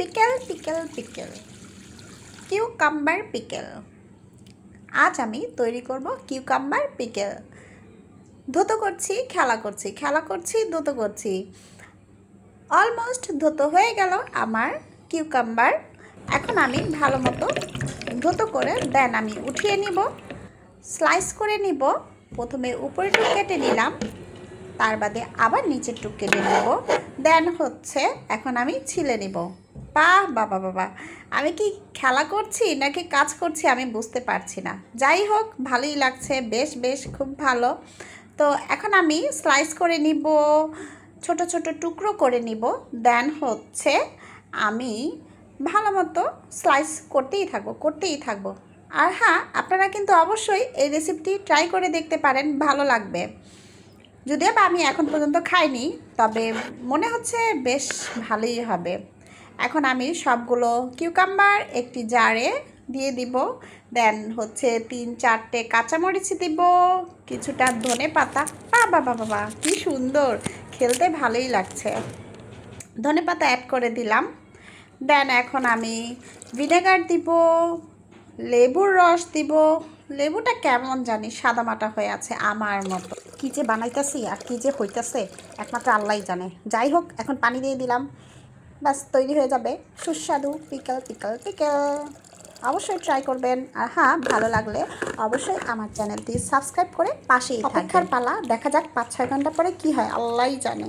Pickle pickle pickle cucumber pickle. আজ আমি তৈরি করব কিউকাম্বার পিকেল। ধুতো করছি, খেলা করছি, ধুতো করছি। অলমোস্ট ধুতো হয়ে গেল আমার কিউকাম্বার। এখন আমি ভালো মতো ধুতো করে দেন আমি উঠিয়ে নিব, স্লাইস করে নিব। প্রথমে উপরেটুকু কেটে নিলাম, তার বাদে আবার নিচের টুক কেটে নেব। দেন এখন আমি ছিলে নিব। বাহ বাবা বাবা, আমি কি খেলা করছি নাকি কাজ করছি আমি বুঝতে পারছি না। যাই হোক, ভালোই লাগছে, বেশ বেশ খুব ভালো। তো এখন আমি স্লাইস করে নিব, ছোট ছোট টুকরো করে নিব। দেন আমি ভালো মতো স্লাইস করতেই থাকবো। আর হ্যাঁ, আপনারা কিন্তু অবশ্যই এই রেসিপিটি ট্রাই করে দেখতে পারেন, ভালো লাগবে। যদিও বা আমি এখন পর্যন্ত খাইনি, তবে মনে হচ্ছে বেশ ভালোই হবে। এখন আমি সবগুলো কিউকাম্বার একটি জারে দিয়ে দিব। দেন 3-4টে কাঁচামরিচ দিব, কিছুটা ধনে পাতা। বাবা বাবা, কি সুন্দর, খেলতে ভালোই লাগছে। ধনে পাতা অ্যাড করে দিলাম। দেন এখন আমি ভিনেগার দিব, লেবুর রস দিব। লেবুটা কেমন জানি সাদামাটা হয়ে আছে আমার মতো। কী যে বানাইতেছি আর কী যে হইতেছে একমাত্র আল্লাহই জানে। যাই হোক, এখন পানি দিয়ে দিলাম, ব্যাস তৈরি হয়ে যাবে সুস্বাদু পিকেল পিকেল পিকেল। অবশ্যই ট্রাই করবেন। আর হ্যাঁ, ভালো লাগলে অবশ্যই আমার চ্যানেলটি সাবস্ক্রাইব করে পাশেই থাকবেন। অপেক্ষার পালা, দেখা যাক 5-6 ঘন্টা পরে কী হয় আল্লাহই জানে।